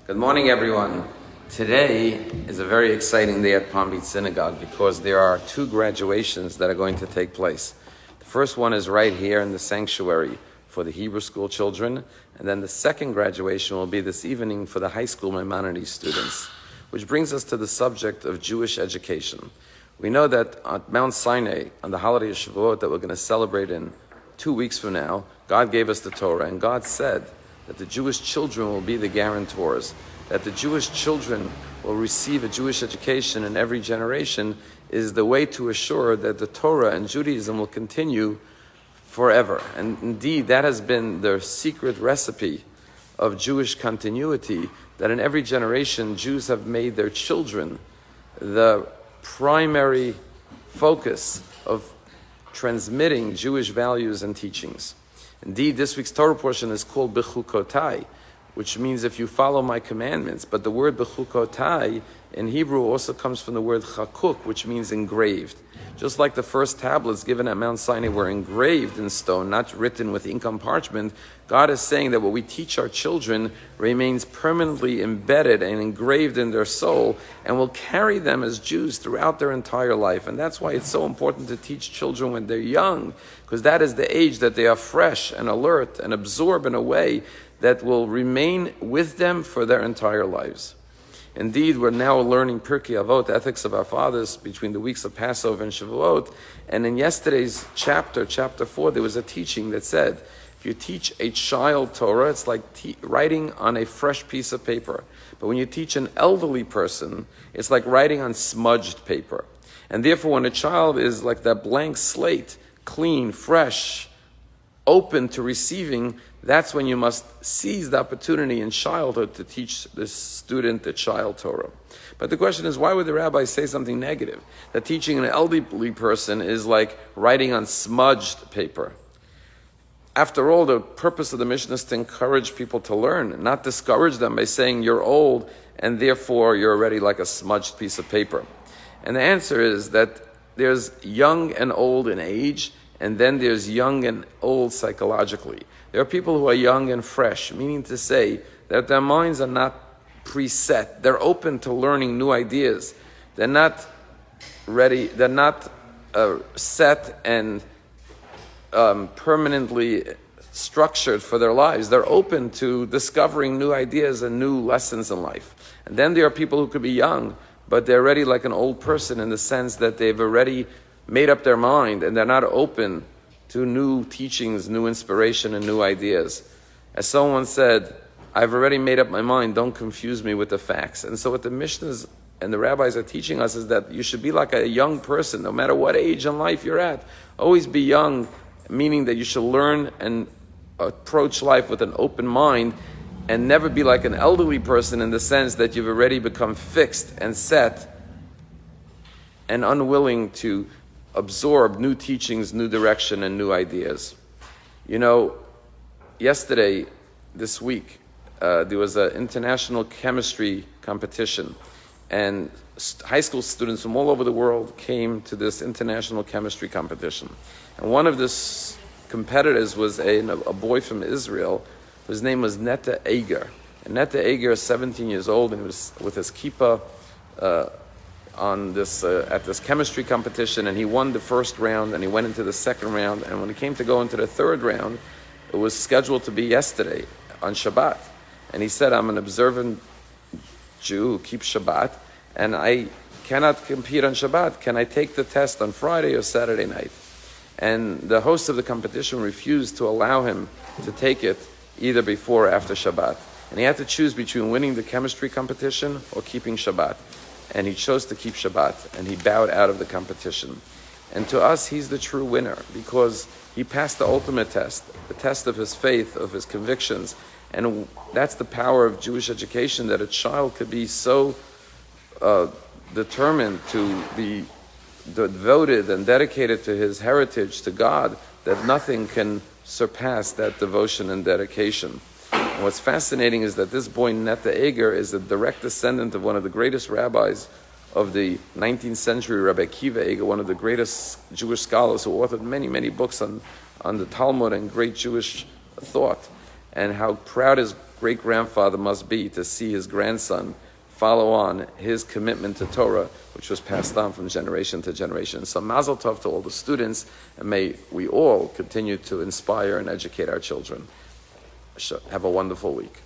Good morning, everyone. Today is a very exciting day at Palm Beach Synagogue because there are two graduations that are going to take place. The first one is right here in the sanctuary for the Hebrew school children, and then the second graduation will be this evening for the high school Maimonides students, which brings us to the subject of Jewish education. We know that at Mount Sinai, on the holiday of Shavuot that we're going to celebrate in 2 weeks from now, God gave us the Torah, and God said that the Jewish children will be the guarantors, that the Jewish children will receive a Jewish education in every generation is the way to assure that the Torah and Judaism will continue forever. And indeed, that has been the secret recipe of Jewish continuity, that in every generation, Jews have made their children the primary focus of transmitting Jewish values and teachings. Indeed, this week's Torah portion is called Bechukotai, which means if you follow my commandments. But the word Bechukotai in Hebrew also comes from the word Chakuk, which means engraved. Just like the first tablets given at Mount Sinai were engraved in stone, not written with ink on parchment, God is saying that what we teach our children remains permanently embedded and engraved in their soul and will carry them as Jews throughout their entire life. And that's why it's so important to teach children when they're young, because that is the age that they are fresh and alert and absorb in a way that will remain with them for their entire lives. Indeed, we're now learning Pirkei Avot, Ethics of Our Fathers, between the weeks of Passover and Shavuot. And in yesterday's chapter 4, there was a teaching that said, if you teach a child Torah, it's like writing on a fresh piece of paper. But when you teach an elderly person, it's like writing on smudged paper. And therefore, when a child is like that blank slate, clean, fresh, open to receiving, that's when you must seize the opportunity in childhood to teach this student the child Torah. But the question is, why would the rabbi say something negative? That teaching an elderly person is like writing on smudged paper. After all, the purpose of the mission is to encourage people to learn, not discourage them by saying you're old and therefore you're already like a smudged piece of paper. And the answer is that there's young and old in age, and then there's young and old psychologically. There are people who are young and fresh, meaning to say that their minds are not preset. They're open to learning new ideas. They're not ready, they're not set and permanently structured for their lives. They're open to discovering new ideas and new lessons in life. And then there are people who could be young, but they're already like an old person in the sense that they've already made up their mind and they're not open to new teachings, new inspiration, and new ideas. As someone said, I've already made up my mind, don't confuse me with the facts. And so what the Mishnahs and the rabbis are teaching us is that you should be like a young person, no matter what age in life you're at. Always be young, meaning that you should learn and approach life with an open mind and never be like an elderly person in the sense that you've already become fixed and set and unwilling to absorb new teachings, new direction, and new ideas. You know, yesterday, this week, there was an international chemistry competition, and high school students from all over the world came to this international chemistry competition. And one of the competitors was a boy from Israel, whose name was Netta Eger. And Netta Eger is 17 years old, and he was with his kippah on this at this chemistry competition, and he won the first round, and he went into the second round, and when he came to go into the third round, it was scheduled to be yesterday on Shabbat, and he said, I'm an observant Jew who keeps Shabbat, and I cannot compete on Shabbat. Can I take the test on Friday or Saturday night? And the host of the competition refused to allow him to take it either before or after Shabbat, and he had to choose between winning the chemistry competition or keeping Shabbat. And he chose to keep Shabbat, and he bowed out of the competition. And to us, he's the true winner, because he passed the ultimate test, the test of his faith, of his convictions. And that's the power of Jewish education, that a child could be so determined to be devoted and dedicated to his heritage, to God, that nothing can surpass that devotion and dedication. And what's fascinating is that this boy, Netta Eger, is a direct descendant of one of the greatest rabbis of the 19th century, Rabbi Kiva Eger, one of the greatest Jewish scholars who authored many, many books on the Talmud and great Jewish thought. And how proud his great-grandfather must be to see his grandson follow on his commitment to Torah, which was passed on from generation to generation. So mazel tov to all the students, and may we all continue to inspire and educate our children. Have a wonderful week.